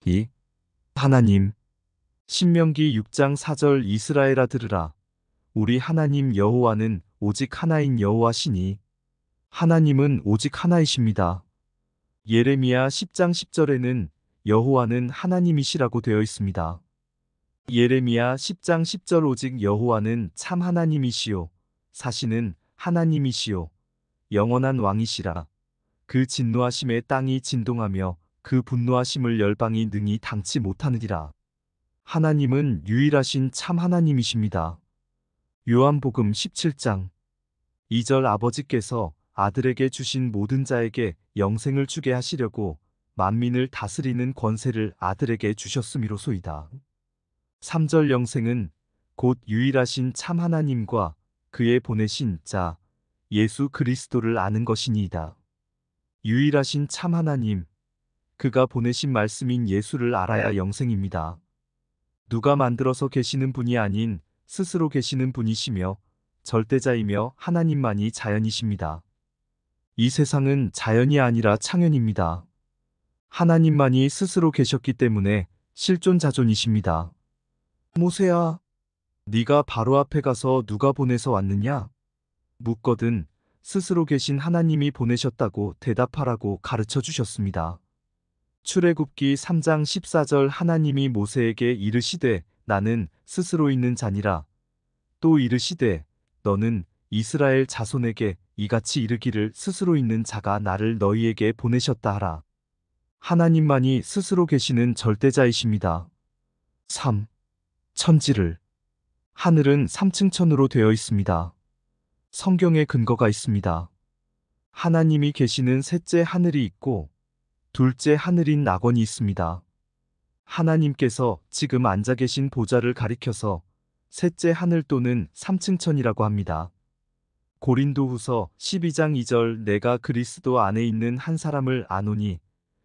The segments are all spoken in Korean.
이 하나님. 신명기 6장 4절. 이스라엘아 들으라. 우리 하나님 여호와는 오직 하나인 여호와시니 하나님은 오직 하나이십니다. 예레미야 10장 10절에는 여호와는 하나님이시라고 되어 있습니다. 예레미야 10장 10절. 오직 여호와는 참 하나님이시요 사시는 하나님이시요 영원한 왕이시라. 그 진노하심에 땅이 진동하며 그 분노하심을 열방이 능히 당치 못하느니라. 하나님은 유일하신 참 하나님이십니다. 요한복음 17장 2절. 아버지께서 아들에게 주신 모든 자에게 영생을 주게 하시려고 만민을 다스리는 권세를 아들에게 주셨음이로소이다. 3절. 영생은 곧 유일하신 참 하나님과 그의 보내신 자 예수 그리스도를 아는 것이니이다. 유일하신 참 하나님, 그가 보내신 말씀인 예수를 알아야 영생입니다. 누가 만들어서 계시는 분이 아닌 스스로 계시는 분이시며 절대자이며 하나님만이 자연이십니다. 이 세상은 자연이 아니라 창현입니다. 하나님만이 스스로 계셨기 때문에 실존자존이십니다. 모세야, 네가 바로 앞에 가서 누가 보내서 왔느냐? 묻거든 스스로 계신 하나님이 보내셨다고 대답하라고 가르쳐 주셨습니다. 출애굽기 3장 14절. 하나님이 모세에게 이르시되 나는 스스로 있는 자니라. 또 이르시되 너는 이스라엘 자손에게 이같이 이르기를 스스로 있는 자가 나를 너희에게 보내셨다 하라. 하나님만이 스스로 계시는 절대자이십니다. 3. 천지를. 하늘은 3층 천으로 되어 있습니다. 성경에 근거가 있습니다. 하나님이 계시는 셋째 하늘이 있고 둘째 하늘인 낙원이 있습니다. 하나님께서 지금 앉아 계신 보좌를 가리켜서 셋째 하늘 또는 3층 천이라고 합니다. 고린도후서 12장 2절. 내가 그리스도 안에 있는 한 사람을 아노니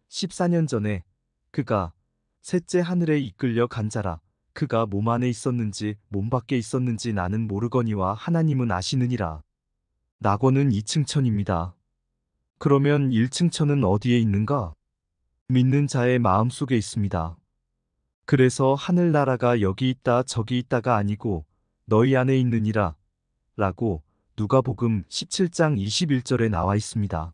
14년 전에 그가 셋째 하늘에 이끌려 간 자라. 그가 몸 안에 있었는지 몸 밖에 있었는지 나는 모르거니와 하나님은 아시느니라. 낙원은 2층 천입니다. 그러면 1층 천은 어디에 있는가? 믿는 자의 마음속에 있습니다. 그래서 하늘나라가 여기 있다 저기 있다가 아니고 너희 안에 있느니라 라고 누가복음 17장 21절에 나와 있습니다.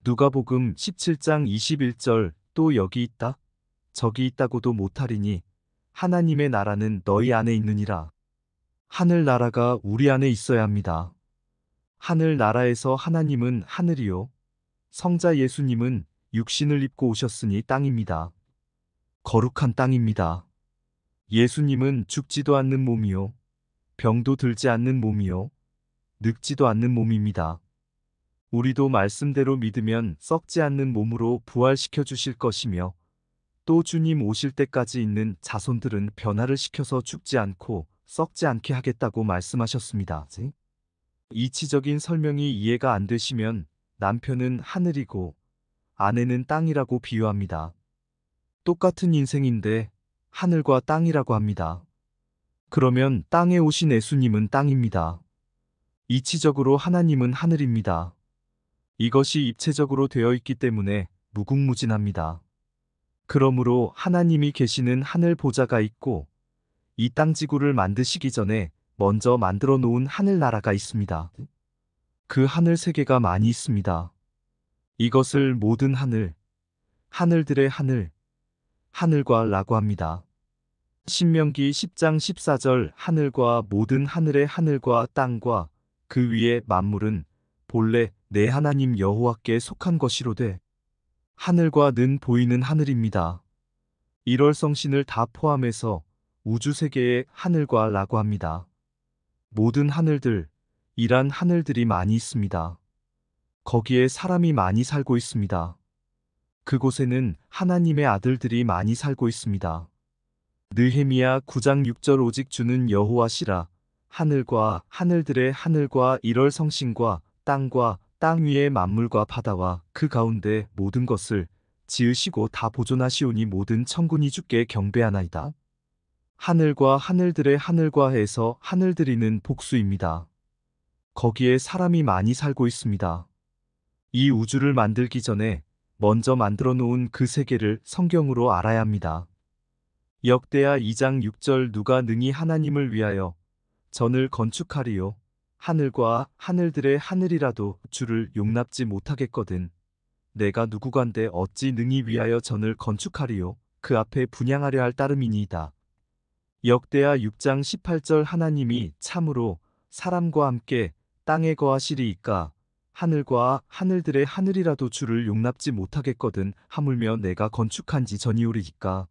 누가복음 17장 21절. 또 여기 있다 저기 있다고도 못하리니 하나님의 나라는 너희 안에 있느니라. 하늘나라가 우리 안에 있어야 합니다. 하늘나라에서 하나님은 하늘이요 성자 예수님은 육신을 입고 오셨으니 땅입니다. 거룩한 땅입니다. 예수님은 죽지도 않는 몸이요 병도 들지 않는 몸이요 늙지도 않는 몸입니다. 우리도 말씀대로 믿으면 썩지 않는 몸으로 부활시켜 주실 것이며 또 주님 오실 때까지 있는 자손들은 변화를 시켜서 죽지 않고 썩지 않게 하겠다고 말씀하셨습니다. 이치적인 설명이 이해가 안 되시면 남편은 하늘이고 아내는 땅이라고 비유합니다. 똑같은 인생인데 하늘과 땅이라고 합니다. 그러면 땅에 오신 예수님은 땅입니다. 이치적으로 하나님은 하늘입니다. 이것이 입체적으로 되어 있기 때문에 무궁무진합니다. 그러므로 하나님이 계시는 하늘 보좌가 있고 이 땅 지구를 만드시기 전에 먼저 만들어 놓은 하늘나라가 있습니다. 그 하늘 세계가 많이 있습니다. 이것을 모든 하늘, 하늘들의 하늘, 하늘과 라고 합니다. 신명기 10장 14절. 하늘과 모든 하늘의 하늘과 땅과 그 위의 만물은 본래 내 하나님 여호와께 속한 것이로되 하늘과 는 보이는 하늘입니다. 1월 성신을 다 포함해서 우주세계의 하늘과 라고 합니다. 모든 하늘들, 이란 하늘들이 많이 있습니다. 거기에 사람이 많이 살고 있습니다. 그곳에는 하나님의 아들들이 많이 살고 있습니다. 느헤미야 9장 6절. 오직 주는 여호와시라. 하늘과 하늘들의 하늘과 1월 성신과 땅과 땅 위의 만물과 바다와 그 가운데 모든 것을 지으시고 다 보존하시오니 모든 천군이 주께 경배하나이다. 하늘과 하늘들의 하늘과 해서 하늘들이는 복수입니다. 거기에 사람이 많이 살고 있습니다. 이 우주를 만들기 전에 먼저 만들어 놓은 그 세계를 성경으로 알아야 합니다. 역대하 2장 6절 누가 능히 하나님을 위하여 전을 건축하리요. 하늘과 하늘들의 하늘이라도 주를 용납지 못하겠거든. 내가 누구간데 어찌 능히 위하여 전을 건축하리요. 그 앞에 분향하려 할 따름이니이다. 역대하 6장 18절 하나님이 참으로 사람과 함께 땅에 거하시리이까 하늘과 하늘들의 하늘이라도 주를 용납지 못하겠거든 하물며 내가 건축한지 전이오리이까.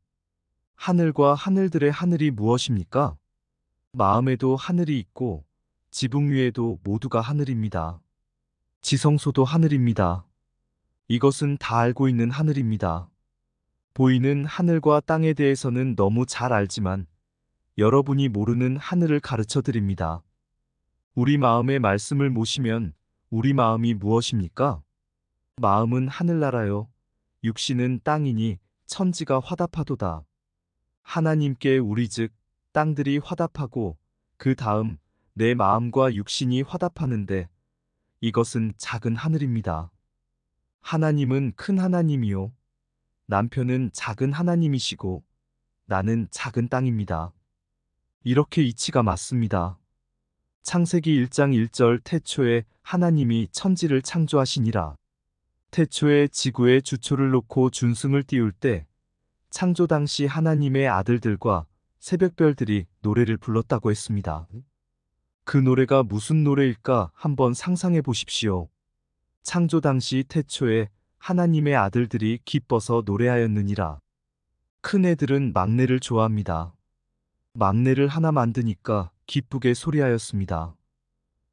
하늘과 하늘들의 하늘이 무엇입니까? 마음에도 하늘이 있고 지붕 위에도 모두가 하늘입니다. 지성소도 하늘입니다. 이것은 다 알고 있는 하늘입니다. 보이는 하늘과 땅에 대해서는 너무 잘 알지만 여러분이 모르는 하늘을 가르쳐 드립니다. 우리 마음의 말씀을 모시면 우리 마음이 무엇입니까? 마음은 하늘나라요. 육신은 땅이니 천지가 화답하도다. 하나님께 우리 즉 땅들이 화답하고 그 다음 내 마음과 육신이 화답하는데 이것은 작은 하늘입니다. 하나님은 큰 하나님이요. 남편은 작은 하나님이시고 나는 작은 땅입니다. 이렇게 이치가 맞습니다. 창세기 1장 1절 태초에 하나님이 천지를 창조하시니라. 태초에 지구에 주초를 놓고 준승을 띄울 때 창조 당시 하나님의 아들들과 새벽별들이 노래를 불렀다고 했습니다. 그 노래가 무슨 노래일까 한번 상상해 보십시오. 창조 당시 태초에 하나님의 아들들이 기뻐서 노래하였느니라. 큰 애들은 막내를 좋아합니다. 막내를 하나 만드니까 기쁘게 소리하였습니다.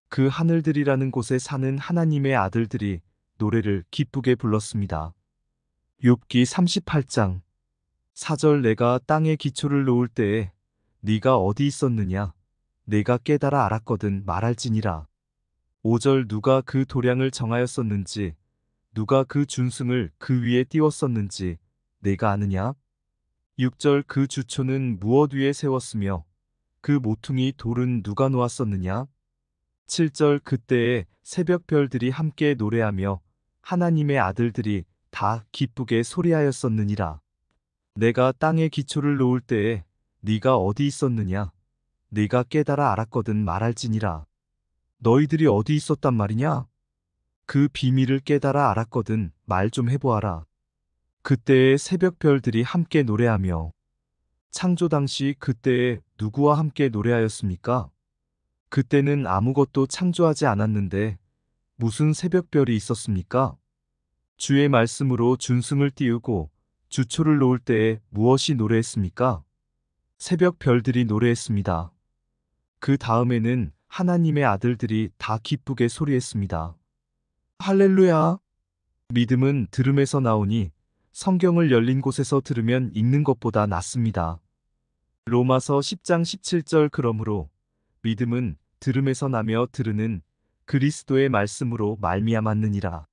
그 하늘들이라는 곳에 사는 하나님의 아들들이 노래를 기쁘게 불렀습니다. 욥기 38장 4절 내가 땅에 기초를 놓을 때에 네가 어디 있었느냐 내가 깨달아 알았거든 말할지니라. 5절 누가 그 도량을 정하였었는지 누가 그 준승을 그 위에 띄웠었는지 내가 아느냐. 6절 그 주초는 무엇 위에 세웠으며 그 모퉁이 돌은 누가 놓았었느냐. 7절 그때에 새벽별들이 함께 노래하며 하나님의 아들들이 다 기쁘게 소리하였었느니라. 내가 땅에 기초를 놓을 때에 네가 어디 있었느냐 네가 깨달아 알았거든 말할지니라. 너희들이 어디 있었단 말이냐? 그 비밀을 깨달아 알았거든 말 좀 해보아라. 그때에 새벽별들이 함께 노래하며 창조 당시 그때에 누구와 함께 노래하였습니까? 그때는 아무것도 창조하지 않았는데 무슨 새벽별이 있었습니까? 주의 말씀으로 준승을 띄우고 주초를 놓을 때에 무엇이 노래했습니까? 새벽별들이 노래했습니다. 그 다음에는 하나님의 아들들이 다 기쁘게 소리했습니다. 할렐루야! 믿음은 들음에서 나오니 성경을 열린 곳에서 들으면 읽는 것보다 낫습니다. 로마서 10장 17절 그러므로 믿음은 들음에서 나며 들으는 그리스도의 말씀으로 말미암았느니라.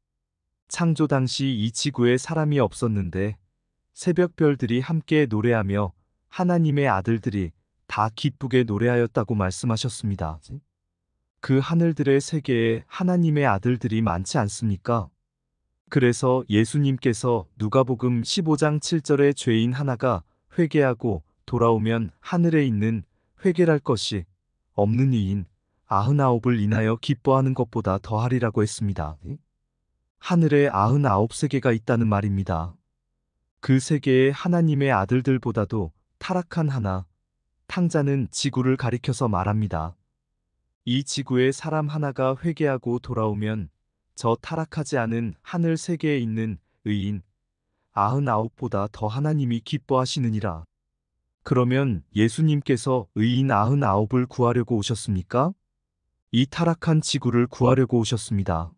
창조 당시 이 지구에 사람이 없었는데 새벽별들이 함께 노래하며 하나님의 아들들이 다 기쁘게 노래하였다고 말씀하셨습니다. 그 하늘들의 세계에 하나님의 아들들이 많지 않습니까? 그래서 예수님께서 누가복음 15장 7절에 죄인 하나가 회개하고 돌아오면 하늘에 있는 회개할 것이 없는 이인 99을 인하여 기뻐하는 것보다 더하리라고 했습니다. 하늘에 99세계가 있다는 말입니다. 그 세계에 하나님의 아들들보다도 타락한 하나, 탕자는 지구를 가리켜서 말합니다. 이 지구에 사람 하나가 회개하고 돌아오면 저 타락하지 않은 하늘 세계에 있는 의인 99보다 더 하나님이 기뻐하시느니라. 그러면 예수님께서 의인 99을 구하려고 오셨습니까? 이 타락한 지구를 구하려고 오셨습니다.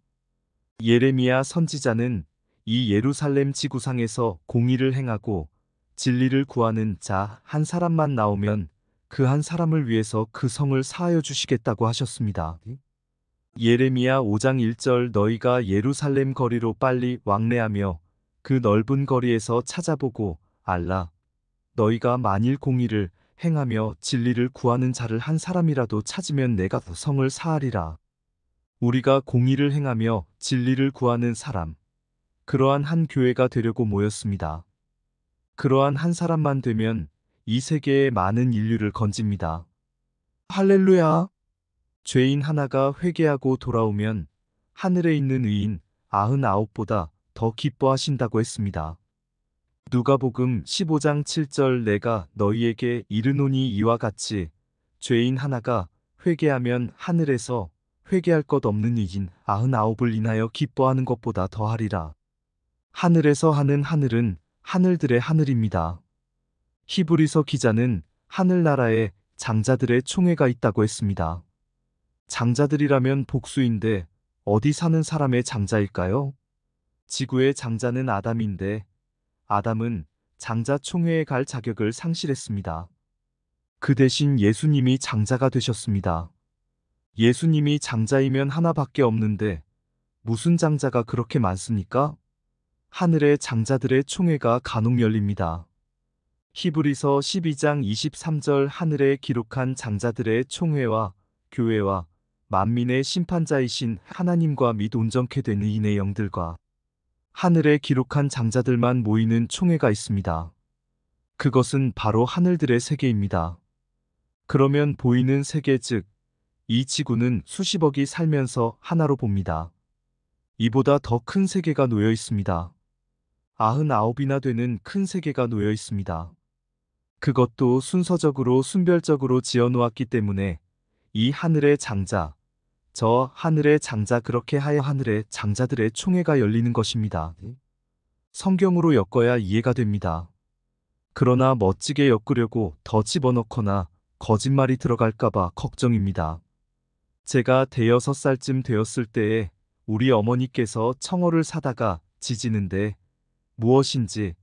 예레미야 선지자는 이 예루살렘 지구상에서 공의를 행하고 진리를 구하는 자 한 사람만 나오면 그 한 사람을 위해서 그 성을 사하여 주시겠다고 하셨습니다. 예레미야 5장 1절 너희가 예루살렘 거리로 빨리 왕래하며 그 넓은 거리에서 찾아보고 알라. 너희가 만일 공의를 행하며 진리를 구하는 자를 한 사람이라도 찾으면 내가 그 성을 사하리라. 우리가 공의를 행하며 진리를 구하는 사람, 그러한 한 교회가 되려고 모였습니다. 그러한 한 사람만 되면 이 세계의 많은 인류를 건집니다. 할렐루야! 죄인 하나가 회개하고 돌아오면 하늘에 있는 의인 99보다 더 기뻐하신다고 했습니다. 누가복음 15장 7절 내가 너희에게 이르노니 이와 같이 죄인 하나가 회개하면 하늘에서 회개할 것 없는 의인 99을 인하여 기뻐하는 것보다 더하리라. 하늘에서 하는 하늘은 하늘들의 하늘입니다. 히브리서 기자는 하늘나라에 장자들의 총회가 있다고 했습니다. 장자들이라면 복수인데 어디 사는 사람의 장자일까요? 지구의 장자는 아담인데 아담은 장자 총회에 갈 자격을 상실했습니다. 그 대신 예수님이 장자가 되셨습니다. 예수님이 장자이면 하나밖에 없는데 무슨 장자가 그렇게 많습니까? 하늘의 장자들의 총회가 간혹 열립니다. 히브리서 12장 23절 하늘에 기록한 장자들의 총회와 교회와 만민의 심판자이신 하나님과 및 온전케 된 의인의 영들과 하늘에 기록한 장자들만 모이는 총회가 있습니다. 그것은 바로 하늘들의 세계입니다. 그러면 보이는 세계 즉 이 지구는 수십억이 살면서 하나로 봅니다. 이보다 더 큰 세계가 놓여 있습니다. 99이나 되는 큰 세계가 놓여 있습니다. 그것도 순서적으로 순별적으로 지어놓았기 때문에 이 하늘의 장자, 저 하늘의 장자 그렇게 하여 하늘의 장자들의 총회가 열리는 것입니다. 성경으로 엮어야 이해가 됩니다. 그러나 멋지게 엮으려고 더 집어넣거나 거짓말이 들어갈까봐 걱정입니다. 제가 대여섯 살쯤 되었을 때에 우리 어머니께서 청어를 사다가 지지는데 무엇인지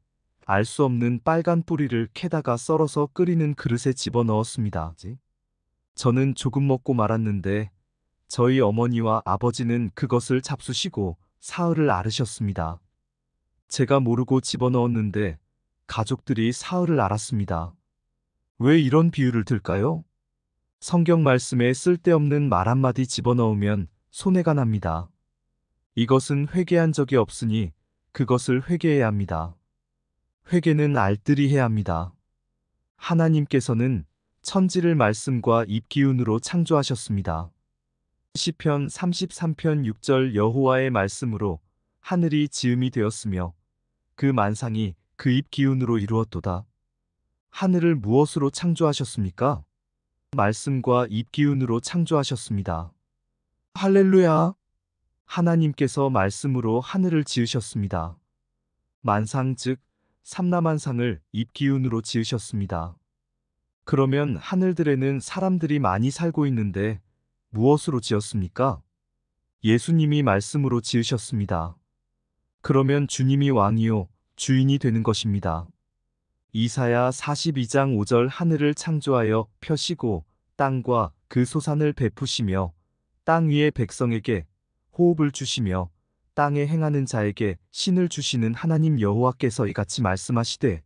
알 수 없는 빨간 뿌리를 캐다가 썰어서 끓이는 그릇에 집어넣었습니다. 저는 조금 먹고 말았는데 저희 어머니와 아버지는 그것을 잡수시고 사흘을 앓으셨습니다. 제가 모르고 집어넣었는데 가족들이 사흘을 앓았습니다. 왜 이런 비유를 들까요? 성경 말씀에 쓸데없는 말 한마디 집어넣으면 손해가 납니다. 이것은 회개한 적이 없으니 그것을 회개해야 합니다. 회개는 알뜰히 해야 합니다. 하나님께서는 천지를 말씀과 입기운으로 창조하셨습니다. 시편 33편 6절 여호와의 말씀으로 하늘이 지음이 되었으며 그 만상이 그 입기운으로 이루었도다. 하늘을 무엇으로 창조하셨습니까? 말씀과 입기운으로 창조하셨습니다. 할렐루야! 하나님께서 말씀으로 하늘을 지으셨습니다. 만상 즉 삼라만상을 입기운으로 지으셨습니다. 그러면 하늘들에는 사람들이 많이 살고 있는데 무엇으로 지었습니까? 예수님이 말씀으로 지으셨습니다. 그러면 주님이 왕이요 주인이 되는 것입니다. 이사야 42장 5절 하늘을 창조하여 펴시고 땅과 그 소산을 베푸시며 땅 위의 백성에게 호흡을 주시며 땅에 행하는 자에게 신을 주시는 하나님 여호와께서 이같이 말씀하시되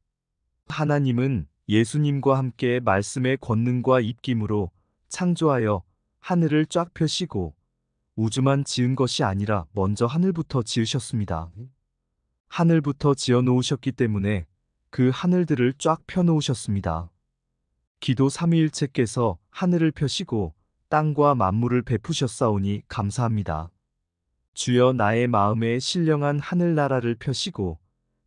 하나님은 예수님과 함께 말씀의 권능과 입김으로 창조하여 하늘을 쫙 펴시고 우주만 지은 것이 아니라 먼저 하늘부터 지으셨습니다. 하늘부터 지어 놓으셨기 때문에 그 하늘들을 쫙 펴놓으셨습니다. 기도 삼위일체께서 하늘을 펴시고 땅과 만물을 베푸셨사오니 감사합니다. 주여 나의 마음에 신령한 하늘나라를 펴시고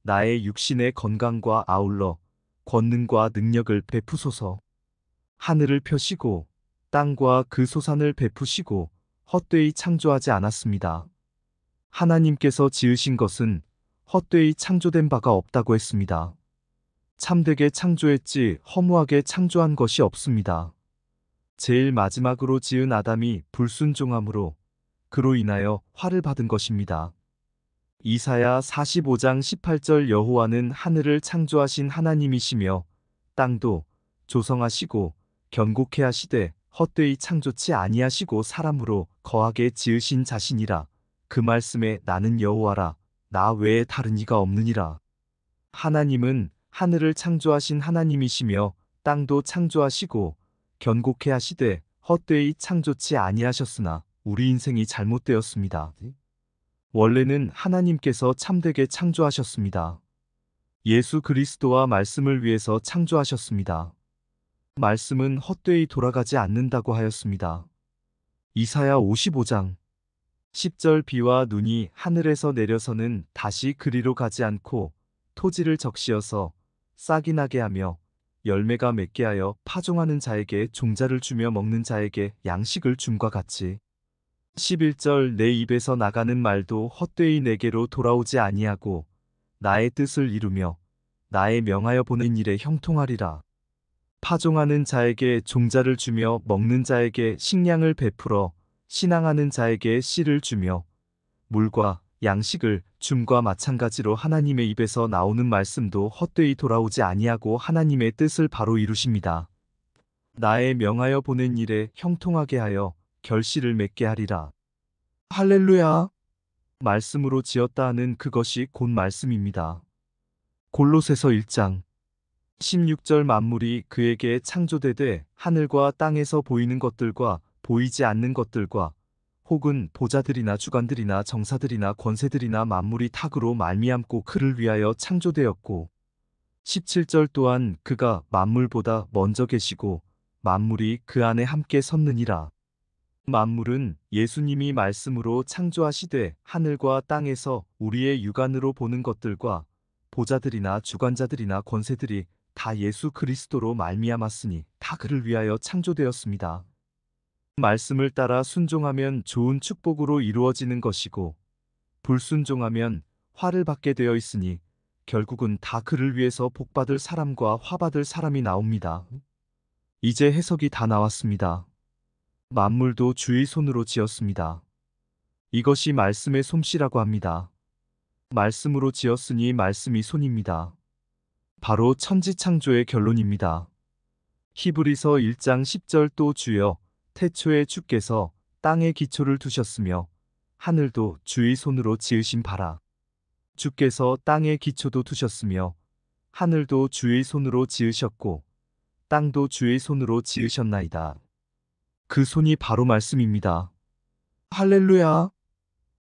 나의 육신의 건강과 아울러 권능과 능력을 베푸소서. 하늘을 펴시고 땅과 그 소산을 베푸시고 헛되이 창조하지 않았습니다. 하나님께서 지으신 것은 헛되이 창조된 바가 없다고 했습니다. 참되게 창조했지 허무하게 창조한 것이 없습니다. 제일 마지막으로 지은 아담이 불순종함으로 그로 인하여 화를 받은 것입니다. 이사야 45장 18절 여호와는 하늘을 창조하신 하나님이시며 땅도 조성하시고 견고케 하시되 헛되이 창조치 아니하시고 사람으로 거하게 지으신 자신이라. 그 말씀에 나는 여호와라 나 외에 다른 이가 없느니라. 하나님은 하늘을 창조하신 하나님이시며 땅도 창조하시고 견고케 하시되 헛되이 창조치 아니하셨으나 우리 인생이 잘못되었습니다. 원래는 하나님께서 참되게 창조하셨습니다. 예수 그리스도와 말씀을 위해서 창조하셨습니다. 말씀은 헛되이 돌아가지 않는다고 하였습니다. 이사야 55장 10절 비와 눈이 하늘에서 내려서는 다시 그리로 가지 않고 토지를 적시어서 싹이 나게 하며 열매가 맺게 하여 파종하는 자에게 종자를 주며 먹는 자에게 양식을 줌과 같이 11절 내 입에서 나가는 말도 헛되이 내게로 돌아오지 아니하고 나의 뜻을 이루며 나의 명하여 보낸 일에 형통하리라. 파종하는 자에게 종자를 주며 먹는 자에게 식량을 베풀어 신앙하는 자에게 씨를 주며 물과 양식을 줌과 마찬가지로 하나님의 입에서 나오는 말씀도 헛되이 돌아오지 아니하고 하나님의 뜻을 바로 이루십니다. 나의 명하여 보낸 일에 형통하게 하여 결실을 맺게 하리라. 할렐루야! 말씀으로 지었다 하는 그것이 곧 말씀입니다. 골로새서 1장 16절 만물이 그에게 창조되되 하늘과 땅에서 보이는 것들과 보이지 않는 것들과 혹은 보좌들이나 주관들이나 정사들이나 권세들이나 만물이 탁으로 말미암고 그를 위하여 창조되었고 17절 또한 그가 만물보다 먼저 계시고 만물이 그 안에 함께 섰느니라. 만물은 예수님이 말씀으로 창조하시되 하늘과 땅에서 우리의 육안으로 보는 것들과 보좌들이나 주관자들이나 권세들이 다 예수 그리스도로 말미암았으니 다 그를 위하여 창조되었습니다. 말씀을 따라 순종하면 좋은 축복으로 이루어지는 것이고 불순종하면 화를 받게 되어 있으니 결국은 다 그를 위해서 복받을 사람과 화받을 사람이 나옵니다. 이제 해석이 다 나왔습니다. 만물도 주의 손으로 지었습니다. 이것이 말씀의 솜씨라고 합니다. 말씀으로 지었으니 말씀이 손입니다. 바로 천지창조의 결론입니다. 히브리서 1장 10절 또 주여 태초에 주께서 땅에 기초를 두셨으며 하늘도 주의 손으로 지으신 바라. 주께서 땅에 기초도 두셨으며 하늘도 주의 손으로 지으셨고 땅도 주의 손으로 지으셨나이다. 그 손이 바로 말씀입니다. 할렐루야!